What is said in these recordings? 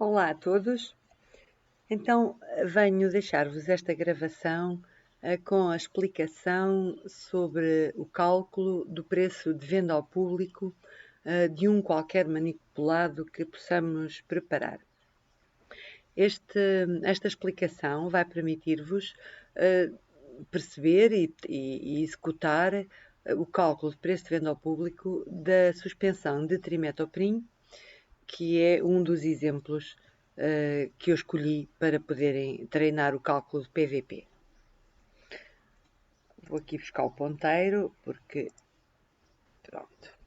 Olá a todos. Então, venho deixar-vos esta gravação com a explicação sobre o cálculo do preço de venda ao público de um qualquer manipulado que possamos preparar. Esta explicação vai permitir-vos perceber e executar o cálculo de preço de venda ao público da suspensão de trimetoprem, que é um dos exemplos que eu escolhi para poderem treinar o cálculo de PVP. Vou aqui buscar o ponteiro, porque... Pronto.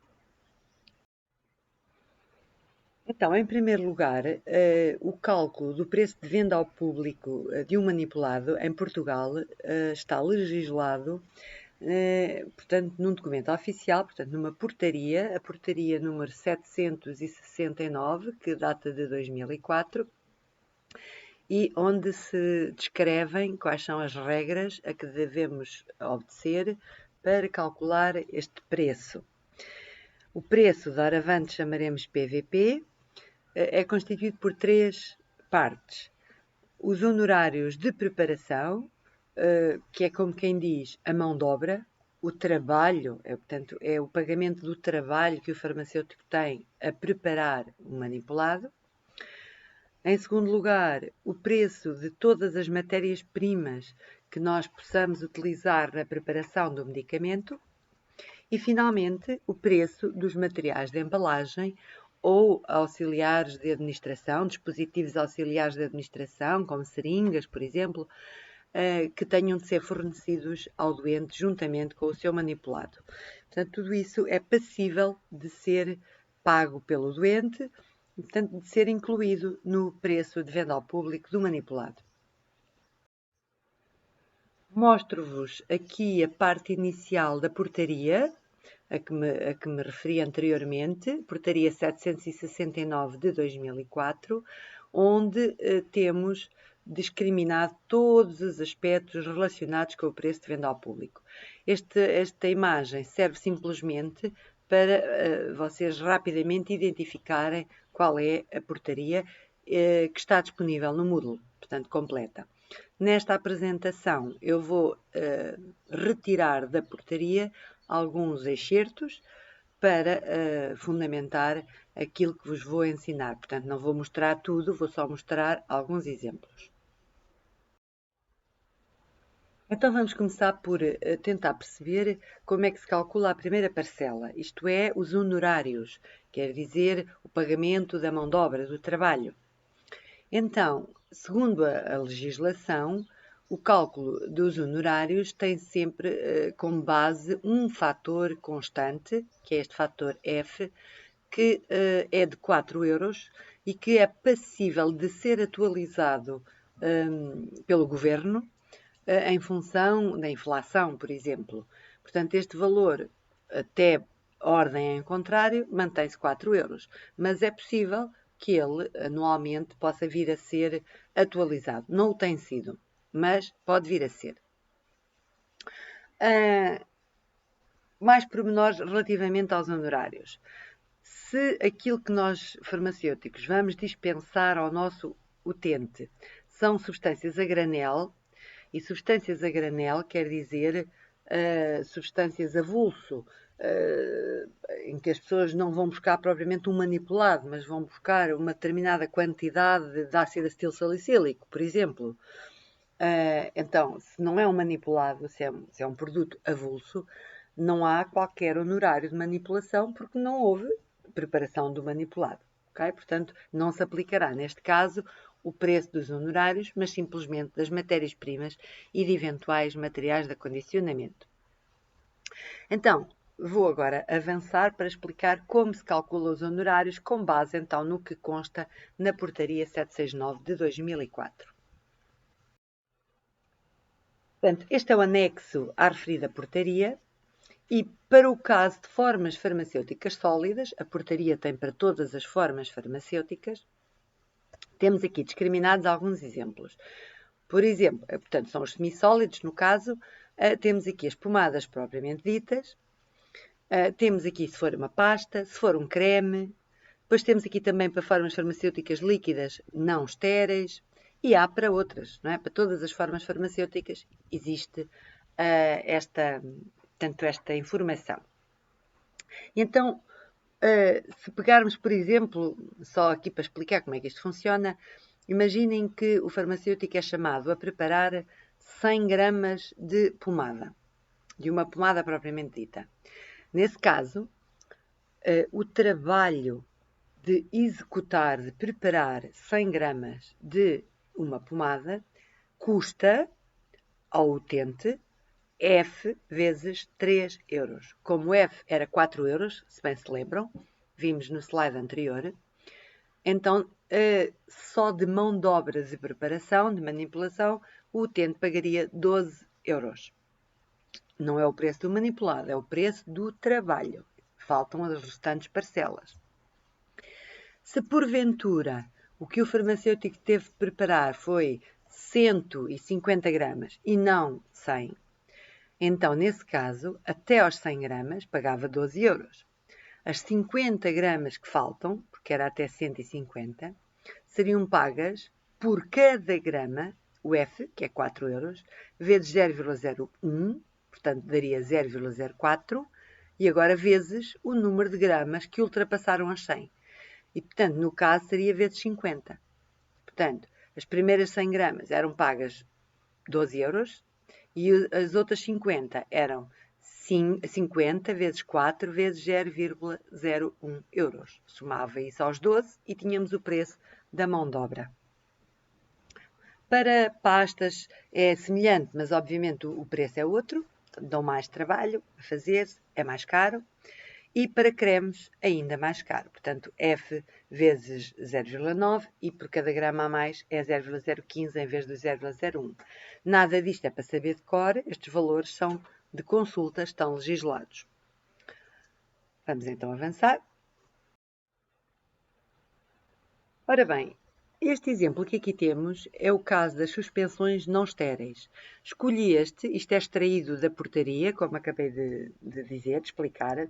Então, em primeiro lugar, o cálculo do preço de venda ao público de um manipulado em Portugal está legislado, portanto, num documento oficial, portanto, numa portaria, a portaria número 769, que data de 2004, e onde se descrevem quais são as regras a que devemos obedecer para calcular este preço. O preço, doravante chamaremos PVP, é constituído por três partes. Os honorários de preparação, que é como quem diz a mão de obra, o trabalho, portanto, é o pagamento do trabalho que o farmacêutico tem a preparar o manipulado. Em segundo lugar, o preço de todas as matérias-primas que nós possamos utilizar na preparação do medicamento. E, finalmente, o preço dos materiais de embalagem ou auxiliares de administração, dispositivos auxiliares de administração, como seringas, por exemplo, que tenham de ser fornecidos ao doente juntamente com o seu manipulado. Portanto, tudo isso é passível de ser pago pelo doente, portanto, de ser incluído no preço de venda ao público do manipulado. Mostro-vos aqui a parte inicial da portaria, a que me referi anteriormente, portaria 769 de 2004, onde temos discriminado todos os aspectos relacionados com o preço de venda ao público. Esta imagem serve simplesmente para vocês rapidamente identificarem qual é a portaria que está disponível no Moodle, portanto, completa. Nesta apresentação, eu vou retirar da portaria alguns excertos para fundamentar aquilo que vos vou ensinar. Portanto, não vou mostrar tudo, vou só mostrar alguns exemplos. Então, vamos começar por tentar perceber como é que se calcula a primeira parcela, isto é, os honorários, quer dizer, o pagamento da mão de obra, do trabalho. Então, segundo a legislação, o cálculo dos honorários tem sempre como base um fator constante, que é este fator F, que é de 4 euros e que é passível de ser atualizado pelo governo em função da inflação, por exemplo. Portanto, este valor, até ordem em contrário, mantém-se 4 euros, mas é possível que ele anualmente possa vir a ser atualizado. Não o tem sido, mas pode vir a ser. Mais pormenores relativamente aos honorários. Se aquilo que nós, farmacêuticos, vamos dispensar ao nosso utente são substâncias a granel, e substâncias a granel quer dizer substâncias avulso, em que as pessoas não vão buscar propriamente um manipulado, mas vão buscar uma determinada quantidade de ácido acetil salicílico, por exemplo. Então, se não é um manipulado, se é um produto avulso, não há qualquer honorário de manipulação porque não houve preparação do manipulado. Okay? Portanto, não se aplicará, neste caso, o preço dos honorários, mas simplesmente das matérias-primas e de eventuais materiais de acondicionamento. Então, vou agora avançar para explicar como se calcula os honorários com base, então, no que consta na Portaria 769 de 2004. Portanto, este é o anexo à referida portaria e para o caso de formas farmacêuticas sólidas, a portaria tem para todas as formas farmacêuticas, temos aqui discriminados alguns exemplos. Por exemplo, portanto, são os semissólidos, no caso, temos aqui as pomadas propriamente ditas, temos aqui se for uma pasta, se for um creme, Depois temos aqui também para formas farmacêuticas líquidas não estéreis e há para outras, não é? Para todas as formas farmacêuticas existe esta informação. E então, se pegarmos, por exemplo, só aqui para explicar como é que isto funciona, imaginem que o farmacêutico é chamado a preparar 100 gramas de pomada, de uma pomada propriamente dita. Nesse caso, o trabalho de executar, de preparar 100 gramas de uma pomada custa ao utente F vezes 3 euros. Como F era 4 euros, se bem se lembram, vimos no slide anterior, então só de mão de obras e preparação, de manipulação, o utente pagaria 12 euros. Não é o preço do manipulado, é o preço do trabalho. Faltam as restantes parcelas. Se porventura o que o farmacêutico teve de preparar foi 150 gramas e não 100, então, nesse caso, até aos 100 gramas, pagava 12 euros. As 50 gramas que faltam, porque era até 150, seriam pagas por cada grama, o F, que é 4 euros, vezes 0,01, portanto, daria 0,04, e agora vezes o número de gramas que ultrapassaram as 100. E, portanto, no caso, seria vezes 50. Portanto, as primeiras 100 gramas eram pagas 12 euros, e as outras 50 eram 50 vezes 4 vezes 0,01 euros. Somava isso aos 12 e tínhamos o preço da mão de obra. Para pastas é semelhante, mas obviamente o preço é outro, dão mais trabalho a fazer, é mais caro. E para cremes, ainda mais caro. Portanto, F vezes 0,9 e por cada grama a mais é 0,015 em vez de 0,01. Nada disto é para saber de cor, estes valores são de consulta, estão legislados. Vamos então avançar. Ora bem, este exemplo que aqui temos é o caso das suspensões não estéreis. Escolhi isto é extraído da portaria, como acabei de dizer, de explicar.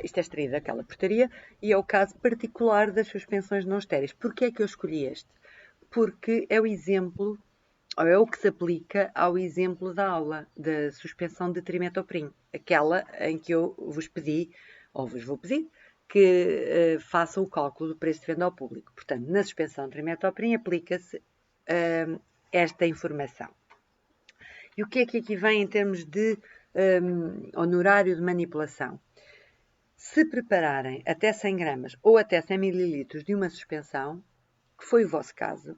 Isto é extraído daquela portaria e é o caso particular das suspensões não estéreis. Porquê é que eu escolhi este? Porque é o exemplo, ou é o que se aplica ao exemplo da aula da suspensão de trimetoprim, aquela em que eu vos pedi, ou vos vou pedir, que façam o cálculo do preço de venda ao público. Portanto, na suspensão de trimetoprim aplica-se esta informação. E o que é que aqui vem em termos de honorário de manipulação? Se prepararem até 100 gramas ou até 100 ml de uma suspensão, que foi o vosso caso,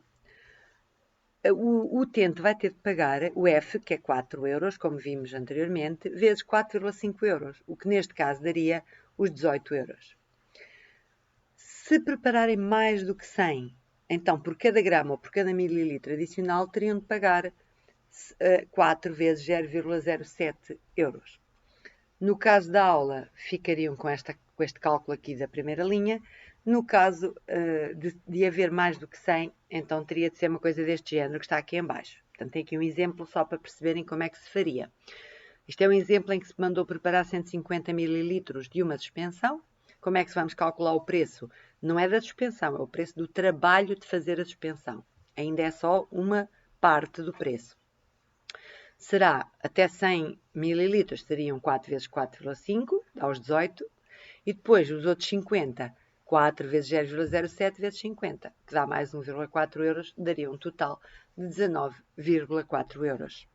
o utente vai ter de pagar o F, que é 4 euros, como vimos anteriormente, vezes 4,5 euros, o que neste caso daria os 18 euros. Se prepararem mais do que 100, então por cada grama ou por cada mililitro adicional teriam de pagar 4 vezes 0,07 euros. No caso da aula, ficariam com este cálculo aqui da primeira linha. No caso de haver mais do que 100, então teria de ser uma coisa deste género que está aqui em baixo. Portanto, tem aqui um exemplo só para perceberem como é que se faria. Isto é um exemplo em que se mandou preparar 150 ml de uma suspensão. Como é que vamos calcular o preço? Não é da suspensão, é o preço do trabalho de fazer a suspensão. Ainda é só uma parte do preço. Será até 100 ml, seriam 4 vezes 4,5, dá os 18. E depois os outros 50, 4 vezes 0,07 vezes 50, que dá mais 1,4 euros, daria um total de 19,4 euros.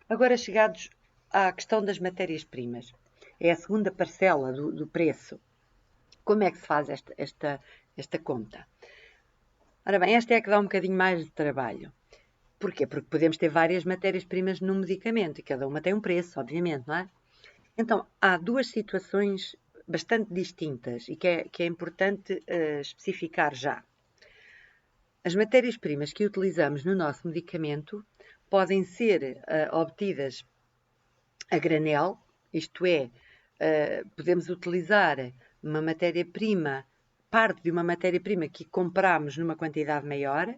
Agora chegados à questão das matérias-primas. É a segunda parcela do preço. Como é que se faz esta conta? Ora bem, esta é a que dá um bocadinho mais de trabalho. Porquê? Porque podemos ter várias matérias-primas num medicamento e cada uma tem um preço, obviamente, não é? Então, há duas situações bastante distintas e que é importante especificar já. As matérias-primas que utilizamos no nosso medicamento podem ser obtidas a granel, isto é, podemos utilizar uma matéria-prima, parte de uma matéria-prima que compramos numa quantidade maior.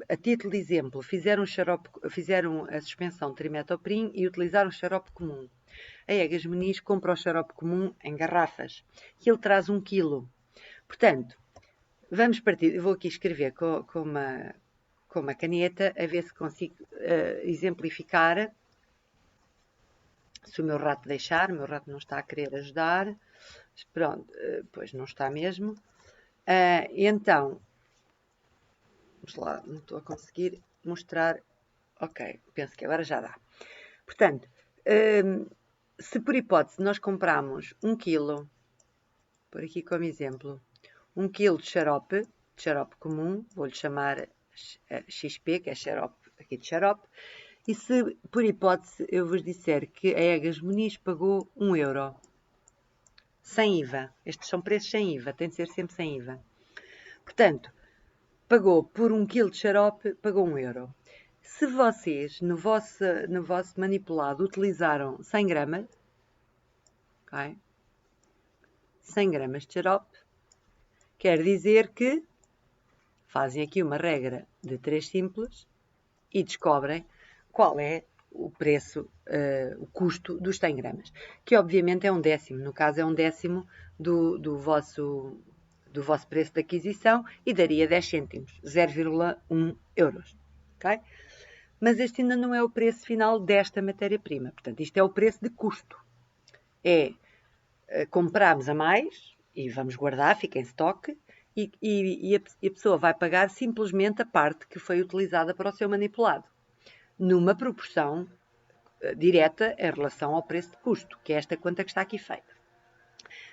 A título de exemplo, fizeram a suspensão de trimetoprim e utilizaram xarope comum. A Egas Muniz compra o xarope comum em garrafas e ele traz 1 kg. Portanto, vamos partir, eu vou aqui escrever com uma caneta a ver se consigo exemplificar. Se o meu rato deixar, o meu rato não está a querer ajudar. Pronto, pois não está mesmo. Então, vamos lá, não estou a conseguir mostrar. Ok, penso que agora já dá. Portanto, se por hipótese nós compramos 1 kg, por aqui como exemplo, 1 kg de xarope comum, vou-lhe chamar XP, que é xarope, aqui de xarope, e se por hipótese eu vos disser que a Egas Muniz pagou 1 euro, sem IVA, estes são preços sem IVA, tem de ser sempre sem IVA. Portanto, pagou por 1 kg de xarope, pagou 1 euro. Se vocês, no vosso manipulado, utilizaram 100 gramas, okay? 100 gramas de xarope, quer dizer que fazem aqui uma regra de 3 simples e descobrem qual é o preço, o custo dos 100 gramas, que obviamente é 1/10, no caso é 1/10 do vosso preço de aquisição e daria 10 cêntimos, 0,1 euros. Okay? Mas este ainda não é o preço final desta matéria-prima, portanto isto é o preço de custo. Compramos a mais e vamos guardar, fica em estoque, e a pessoa vai pagar simplesmente a parte que foi utilizada para o seu manipulado, numa proporção direta em relação ao preço de custo, que é esta conta que está aqui feita.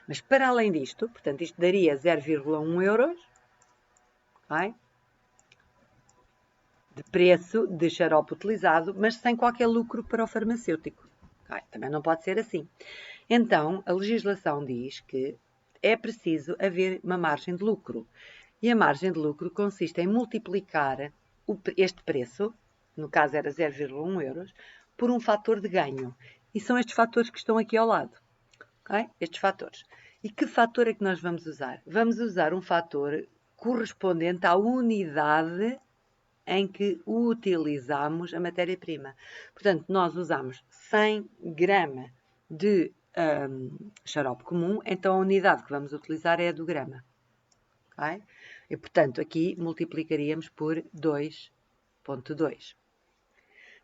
Mas para além disto, portanto, isto daria 0,1 euros, okay? De preço de xarope utilizado, mas sem qualquer lucro para o farmacêutico. Okay? Também não pode ser assim. Então, a legislação diz que é preciso haver uma margem de lucro. E a margem de lucro consiste em multiplicar este preço, no caso era 0,1 euros, por um fator de ganho. E são estes fatores que estão aqui ao lado. Okay? Estes fatores. E que fator é que nós vamos usar? Vamos usar um fator correspondente à unidade em que utilizamos a matéria-prima. Portanto, nós usamos 100 gramas de xarope comum, então a unidade que vamos utilizar é a do grama. Okay? E, portanto, aqui multiplicaríamos por 2,2.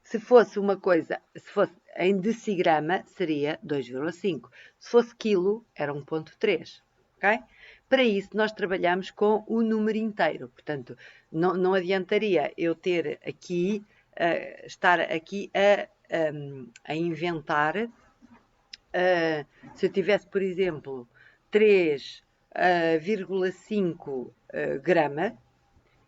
Se fosse uma coisa, se fosse em decigrama, seria 2,5. Se fosse quilo, era 1,3. Okay? Para isso, nós trabalhamos com o número inteiro. Portanto, não adiantaria eu ter aqui, estar aqui a inventar. Se eu tivesse, por exemplo, 3,5 grama,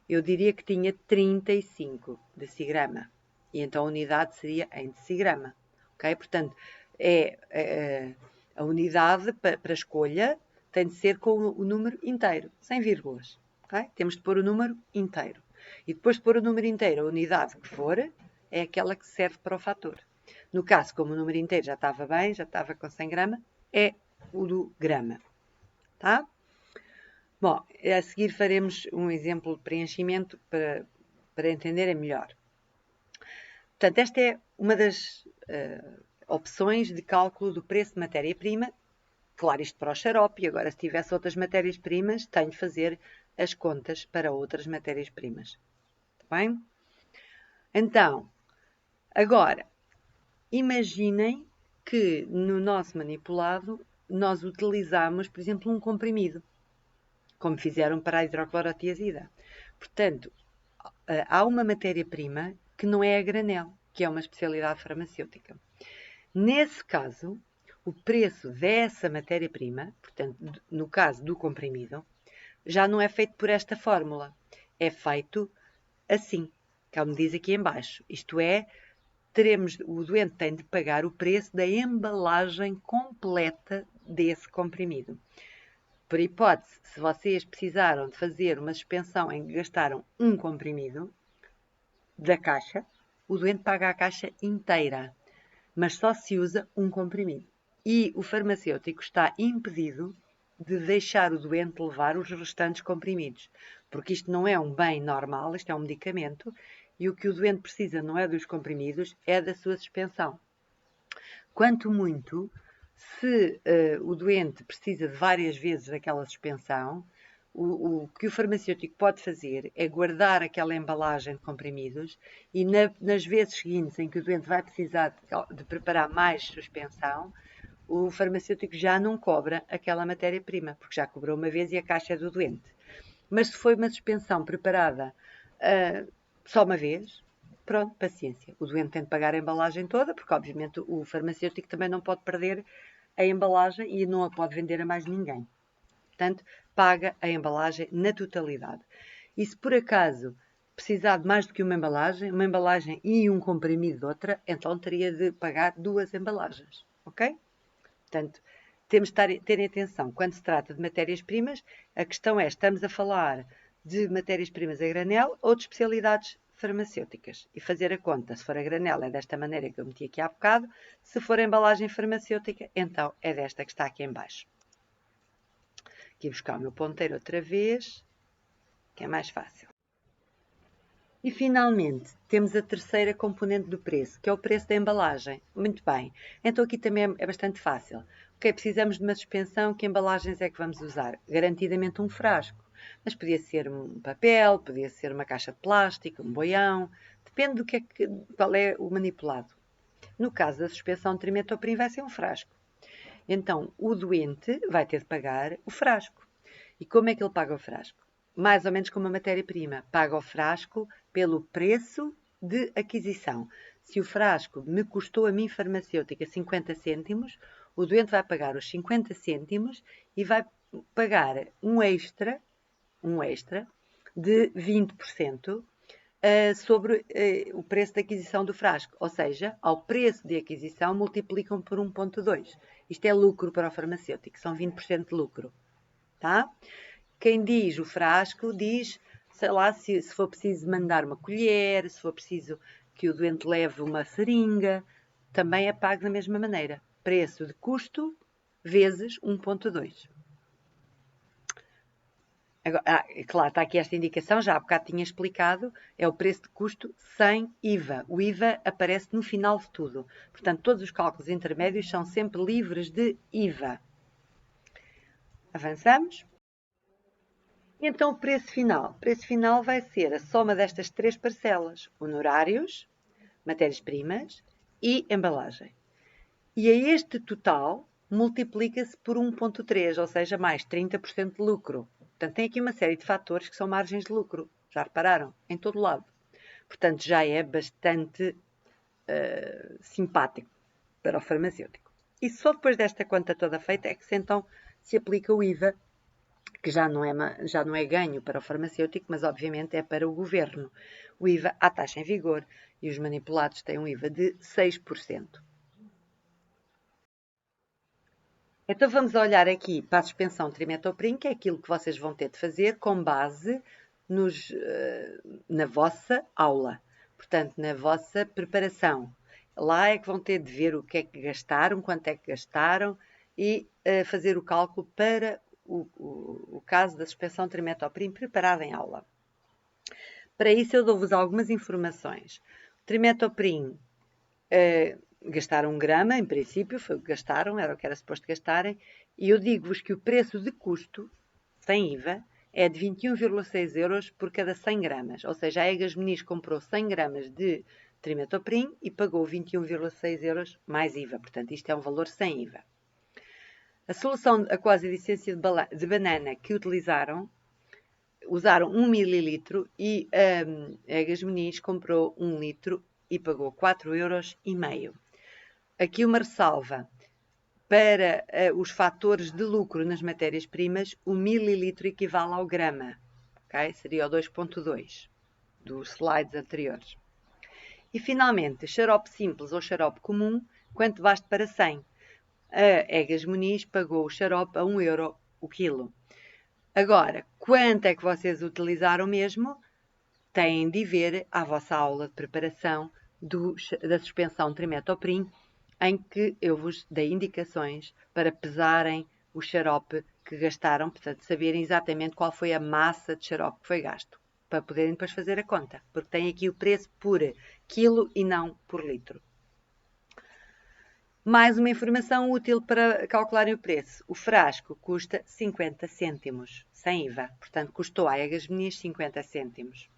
eu diria que tinha 35 decigrama. E então a unidade seria em decigrama. Okay? Portanto, a unidade para escolha tem de ser com o número inteiro, sem vírgulas. Okay? Temos de pôr o número inteiro. E depois de pôr o número inteiro, a unidade que for, é aquela que serve para o fator. No caso, como o número inteiro já estava bem, já estava com 100 gramas, é o do grama. Tá? Bom, a seguir faremos um exemplo de preenchimento para entenderem melhor. Portanto, esta é uma das opções de cálculo do preço de matéria-prima. Claro, isto para o xarope, e agora se tivesse outras matérias-primas, tenho de fazer as contas para outras matérias-primas. Está bem? Então, agora, imaginem que no nosso manipulado nós utilizamos, por exemplo, um comprimido, como fizeram para a hidroclorotiazida. Portanto, há uma matéria-prima que não é a granel, que é uma especialidade farmacêutica. Nesse caso, o preço dessa matéria-prima, portanto, no caso do comprimido, já não é feito por esta fórmula. É feito assim, como diz aqui em baixo. Isto é, o doente tem de pagar o preço da embalagem completa desse comprimido. Por hipótese, se vocês precisaram de fazer uma suspensão em que gastaram um comprimido da caixa, o doente paga a caixa inteira, mas só se usa um comprimido. E o farmacêutico está impedido de deixar o doente levar os restantes comprimidos, porque isto não é um bem normal, isto é um medicamento, e o que o doente precisa não é dos comprimidos, é da sua suspensão. Quanto muito, se o doente precisa de várias vezes daquela suspensão, o que o farmacêutico pode fazer é guardar aquela embalagem de comprimidos e nas vezes seguintes em que o doente vai precisar de preparar mais suspensão, o farmacêutico já não cobra aquela matéria-prima, porque já cobrou uma vez e a caixa é do doente. Mas se foi uma suspensão preparada só uma vez, pronto, paciência. O doente tem de pagar a embalagem toda, porque obviamente o farmacêutico também não pode perder a embalagem e não a pode vender a mais ninguém. Portanto, paga a embalagem na totalidade. E se por acaso precisar de mais do que uma embalagem e um comprimido de outra, então teria de pagar 2 embalagens, ok? Portanto, temos de ter atenção. Quando se trata de matérias-primas, a questão é, estamos a falar de matérias-primas a granel ou de especialidades farmacêuticas. E fazer a conta, se for a granel é desta maneira que eu meti aqui há bocado, se for a embalagem farmacêutica, então é desta que está aqui em baixo. Aqui buscar o meu ponteiro outra vez, que é mais fácil. E finalmente, temos a terceira componente do preço, que é o preço da embalagem. Muito bem, então aqui também é bastante fácil. Ok, precisamos de uma suspensão, que embalagens é que vamos usar? Garantidamente um frasco, mas podia ser um papel, podia ser uma caixa de plástico, um boião, depende do qual é o manipulado. No caso da suspensão de trimetopril vai ser um frasco. Então, o doente vai ter de pagar o frasco. E como é que ele paga o frasco? Mais ou menos como a matéria-prima. Paga o frasco pelo preço de aquisição. Se o frasco me custou a mim farmacêutica 50 cêntimos, o doente vai pagar os 50 cêntimos e vai pagar um extra de 20% sobre o preço de aquisição do frasco. Ou seja, ao preço de aquisição multiplicam por 1,2. Isto é lucro para o farmacêutico, são 20% de lucro. Tá? Quem diz o frasco diz, sei lá, se for preciso mandar uma colher, se for preciso que o doente leve uma seringa, também é pago da mesma maneira. Preço de custo vezes 1,2. Agora, claro, está aqui esta indicação, já há bocado tinha explicado, é o preço de custo sem IVA. O IVA aparece no final de tudo. Portanto, todos os cálculos intermédios são sempre livres de IVA. Avançamos? Então, o preço final. O preço final vai ser a soma destas 3 parcelas: honorários, matérias-primas e embalagem. E a este total multiplica-se por 1,3, ou seja, mais 30% de lucro. Portanto, tem aqui uma série de fatores que são margens de lucro. Já repararam? Em todo lado. Portanto, já é bastante simpático para o farmacêutico. E só depois desta conta toda feita é que então se aplica o IVA, que já não é ganho para o farmacêutico, mas obviamente é para o governo. O IVA à taxa em vigor e os manipulados têm um IVA de 6%. Então vamos olhar aqui para a suspensão trimetopril, que é aquilo que vocês vão ter de fazer com base na vossa aula. Portanto, na vossa preparação. Lá é que vão ter de ver o que é que gastaram, quanto é que gastaram e fazer o cálculo para o caso da suspensão trimetopril preparada em aula. Para isso eu dou-vos algumas informações. O trimetopril gastaram 1 grama, em princípio, foi o que gastaram, era o que era suposto gastarem, e eu digo-vos que o preço de custo, sem IVA, é de 21,6 euros por cada 100 gramas. Ou seja, a Egas Muniz comprou 100 gramas de trimetopril e pagou 21,6 euros mais IVA. Portanto, isto é um valor sem IVA. A solução aquosa de essência de banana que utilizaram, usaram 1 mililitro e a Egas Muniz comprou 1 litro e pagou 4,5 euros. Aqui uma ressalva. Para os fatores de lucro nas matérias-primas, o mililitro equivale ao grama. Okay? Seria o 2,2 dos slides anteriores. E finalmente, xarope simples ou xarope comum, quanto basta para 100? A Egas Muniz pagou o xarope a 1 euro o quilo. Agora, quanto é que vocês utilizaram mesmo? Têm de ver à vossa aula de preparação da suspensão trimetopril, em que eu vos dei indicações para pesarem o xarope que gastaram, portanto, saberem exatamente qual foi a massa de xarope que foi gasto, para poderem depois fazer a conta, porque tem aqui o preço por quilo e não por litro. Mais uma informação útil para calcularem o preço. O frasco custa 50 cêntimos, sem IVA. Portanto, custou à Egasmenias 50 cêntimos.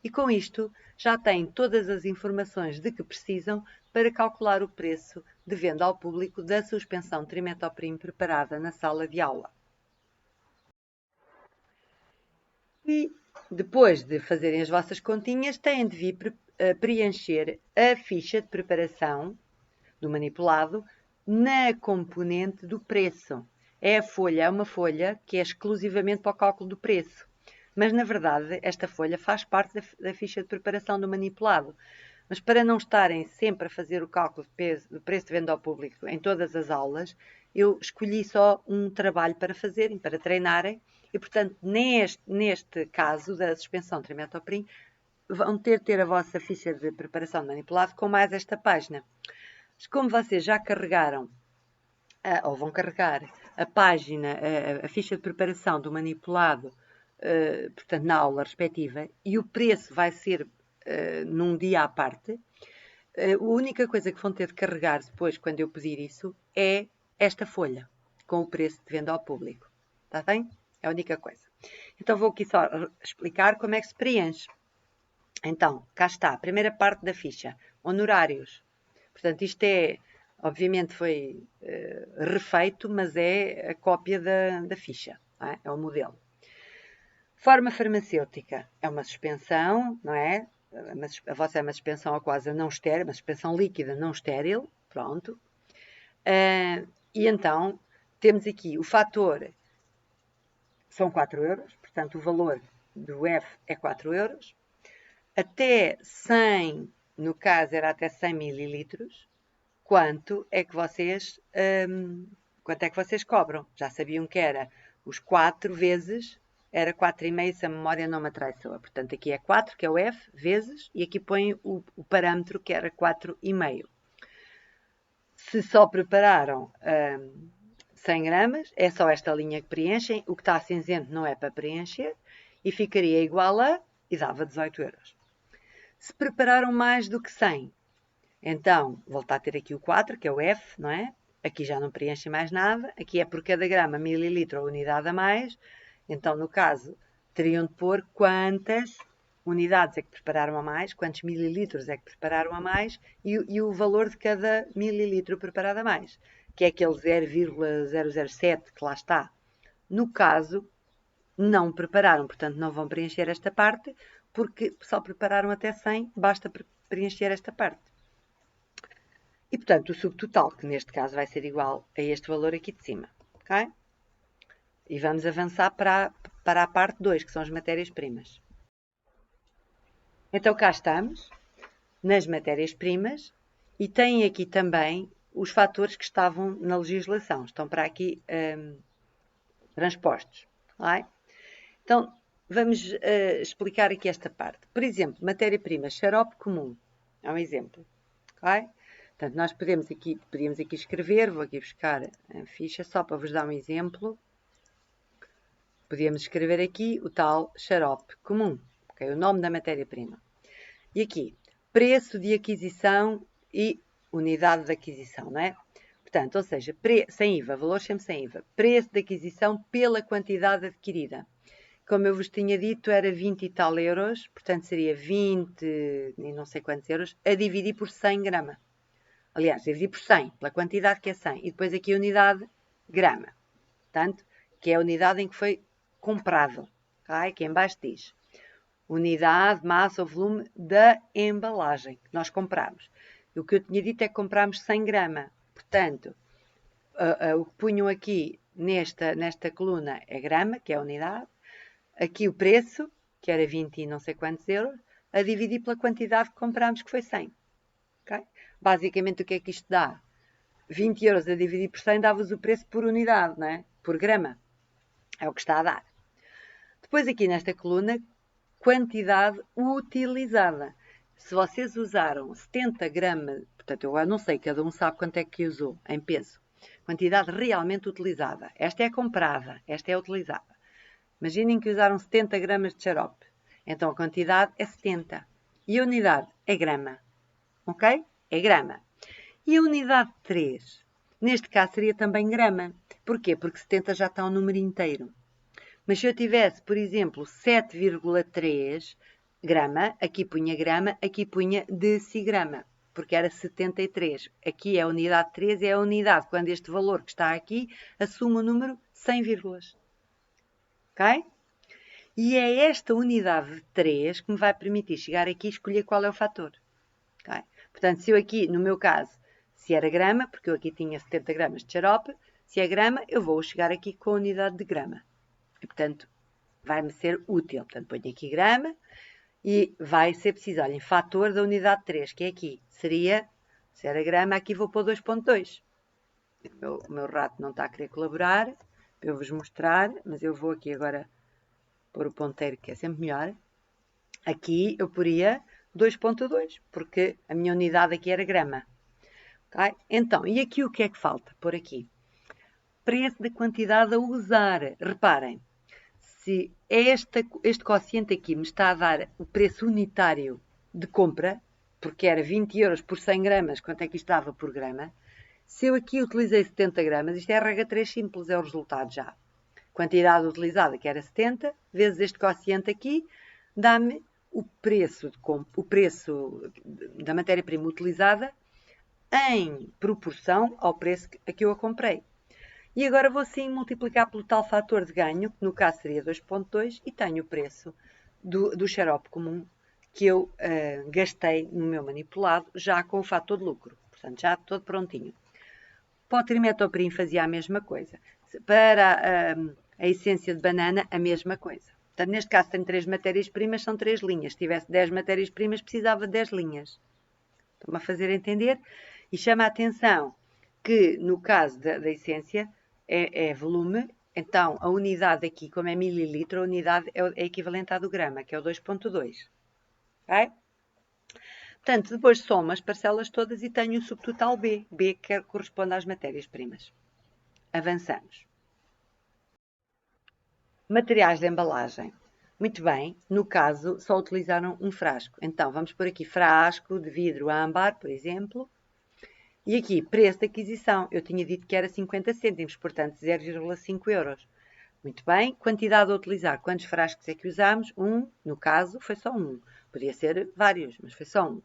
E com isto, já têm todas as informações de que precisam para calcular o preço de venda ao público da suspensão Trimetoprim preparada na sala de aula. E depois de fazerem as vossas continhas, têm de vir preencher a ficha de preparação do manipulado na componente do preço. É uma folha que é exclusivamente para o cálculo do preço. Mas, na verdade, esta folha faz parte da ficha de preparação do manipulado. Mas para não estarem sempre a fazer o cálculo do preço de venda ao público em todas as aulas, eu escolhi só um trabalho para fazerem, para treinarem. E, portanto, neste caso da suspensão Trimetoprim, vão ter a vossa ficha de preparação de manipulado com mais esta página. Mas como vocês já carregaram, ou vão carregar, a página, a ficha de preparação do manipulado, portanto, na aula respectiva, e o preço vai ser num dia à parte, a única coisa que vão ter de carregar depois, quando eu pedir isso, é esta folha, com o preço de venda ao público. Está bem? É a única coisa. Então, vou aqui só explicar como é que se preenche. Então, cá está, a primeira parte da ficha, honorários. Portanto, isto obviamente foi refeito, mas é a cópia da ficha, não é? É o modelo. Forma farmacêutica é uma suspensão, não é? A vossa é uma suspensão aquosa não estéril, uma suspensão líquida não estéril, pronto. E então, temos aqui o fator, são 4 euros, portanto, o valor do F é 4 euros. Até 100, no caso era até 100 mililitros, quanto é que vocês cobram? Já sabiam que era os 4 vezes, era 4,5 se a memória não me atraiçoa. Portanto, aqui é 4, que é o F, vezes, e aqui põe o parâmetro que era 4,5. Se só prepararam 100 gramas, é só esta linha que preenchem, o que está cinzento não é para preencher, e ficaria igual a, e dava 18 euros. Se prepararam mais do que 100, então, voltar a ter aqui o 4, que é o F, não é? Aqui já não preenche mais nada. Aqui é por cada grama, mililitro ou unidade a mais. Então, no caso, teriam de pôr quantas unidades é que prepararam a mais, quantos mililitros é que prepararam a mais e o valor de cada mililitro preparado a mais, que é aquele 0,007 que lá está. No caso, não prepararam, portanto, não vão preencher esta parte, porque só prepararam até 100, basta preencher esta parte. E, portanto, o subtotal, que neste caso vai ser igual a este valor aqui de cima. Ok? E vamos avançar para a parte 2, que são as matérias-primas. Então, cá estamos, nas matérias-primas, e têm aqui também os fatores que estavam na legislação. Estão para aqui transpostos. Ok? Então, vamos explicar aqui esta parte. Por exemplo, matéria-prima, xarope comum. É um exemplo. Ok? Portanto, nós podíamos aqui escrever, vou aqui buscar a ficha só para vos dar um exemplo. Podíamos escrever aqui o tal xarope comum, okay? O nome da matéria-prima. E aqui, preço de aquisição e unidade de aquisição, não é? Portanto, ou seja, sem IVA, valor sempre sem IVA. Preço de aquisição pela quantidade adquirida. Como eu vos tinha dito, era 20 e tal euros, portanto seria 20 e não sei quantos euros, a dividir por 100 gramas. Aliás, dividir por 100, pela quantidade que é 100. E depois aqui a unidade grama. Portanto, que é a unidade em que foi comprado. Okay? Que em baixo diz. Unidade, massa ou volume da embalagem que nós compramos. E o que eu tinha dito é que compramos 100 gramas. Portanto, o que punham aqui nesta coluna é grama, que é a unidade. Aqui o preço, que era 20 e não sei quantos euros, a dividir pela quantidade que compramos, que foi 100. Okay? Basicamente, o que é que isto dá? 20 euros a dividir por 100 dá-vos o preço por unidade, não é? Por grama. É o que está a dar. Depois aqui nesta coluna, quantidade utilizada. Se vocês usaram 70 gramas, portanto eu não sei, cada um sabe quanto é que usou em peso. Quantidade realmente utilizada. Esta é comprada, esta é utilizada. Imaginem que usaram 70 gramas de xarope. Então a quantidade é 70. E a unidade é grama. Ok? É grama. E a unidade 3? Neste caso seria também grama. Porquê? Porque 70 já está um número inteiro. Mas se eu tivesse, por exemplo, 7,3 grama, aqui punha grama, aqui punha decigrama, porque era 73. Aqui é a unidade 3, é a unidade quando este valor que está aqui assume o número 100 vírgulas. Ok? E é esta unidade de 3 que me vai permitir chegar aqui e escolher qual é o fator. Okay? Portanto, se eu aqui, no meu caso, se era grama, porque eu aqui tinha 70 gramas de xarope, se é grama, eu vou chegar aqui com a unidade de grama. E, portanto, vai-me ser útil. Portanto, ponho aqui grama e vai ser preciso, olhem, fator da unidade 3, que é aqui. Seria, se era grama, aqui vou pôr 2,2. O meu rato não está a querer colaborar para eu vos mostrar, mas eu vou aqui agora pôr o ponteiro, que é sempre melhor. Aqui eu poria 2,2, porque a minha unidade aqui era grama. Okay? Então, e aqui o que é que falta? Por aqui. Preço da quantidade a usar. Reparem, se este quociente aqui me está a dar o preço unitário de compra, porque era 20 euros por 100 gramas, quanto é que isto dava por grama? Se eu aqui utilizei 70 gramas, isto é a regra 3 simples, é o resultado já. Quantidade utilizada, que era 70, vezes este quociente aqui, dá-me o preço da matéria-prima utilizada em proporção ao preço a que eu a comprei. E agora vou sim multiplicar pelo tal fator de ganho, que no caso seria 2,2, e tenho o preço do xarope comum que eu gastei no meu manipulado, já com o fator de lucro. Portanto, já todo prontinho. Para o trimetoprime fazia a mesma coisa. Para a essência de banana, a mesma coisa. Portanto, neste caso tenho 3 matérias-primas, são 3 linhas. Se tivesse 10 matérias-primas, precisava de 10 linhas. Estão-me a fazer entender? E chama a atenção que, no caso da essência, é volume, então a unidade aqui, como é mililitro, a unidade é equivalente à do grama, que é o 2,2. Ok? Portanto, depois somo as parcelas todas e tenho o subtotal B. B que corresponde às matérias-primas. Avançamos. Materiais de embalagem. Muito bem, no caso só utilizaram um frasco. Então vamos por aqui frasco de vidro âmbar, por exemplo. E aqui, preço de aquisição. Eu tinha dito que era 50 cêntimos, portanto 0,5 euros. Muito bem, quantidade a utilizar. Quantos frascos é que usamos? Um, no caso, foi só um. Podia ser vários, mas foi só um.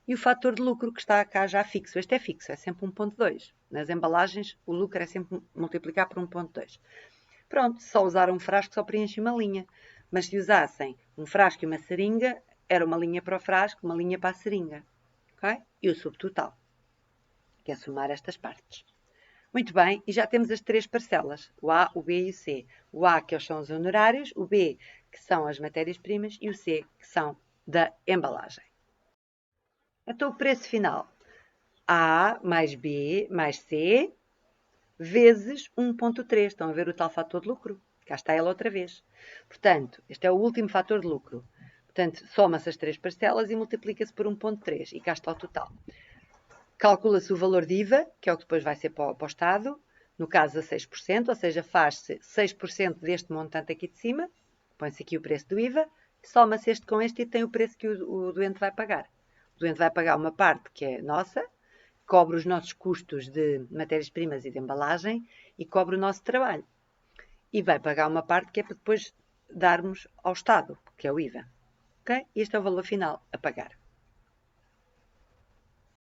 E o fator de lucro que está cá já fixo. Este é fixo, é sempre 1,2. Nas embalagens, o lucro é sempre multiplicar por 1,2. Pronto, só usar um frasco só preenche uma linha. Mas se usassem um frasco e uma seringa, era uma linha para o frasco, uma linha para a seringa. Okay? E o subtotal, que é somar estas partes. Muito bem, e já temos as 3 parcelas, o A, o B e o C. O A, que são os honorários, o B, que são as matérias-primas, e o C, que são da embalagem. Então, o preço final. A mais B mais C vezes 1,3. Estão a ver o tal fator de lucro? Cá está ela outra vez. Portanto, este é o último fator de lucro. Portanto, soma-se as 3 parcelas e multiplica-se por 1,3. E cá está o total. Calcula-se o valor de IVA, que é o que depois vai ser para o Estado, no caso a 6%, ou seja, faz-se 6% deste montante aqui de cima, põe-se aqui o preço do IVA, soma-se este com este e tem o preço que o doente vai pagar. O doente vai pagar uma parte que é nossa, cobre os nossos custos de matérias-primas e de embalagem e cobre o nosso trabalho. E vai pagar uma parte que é para depois darmos ao Estado, que é o IVA. Okay? Este é o valor final a pagar.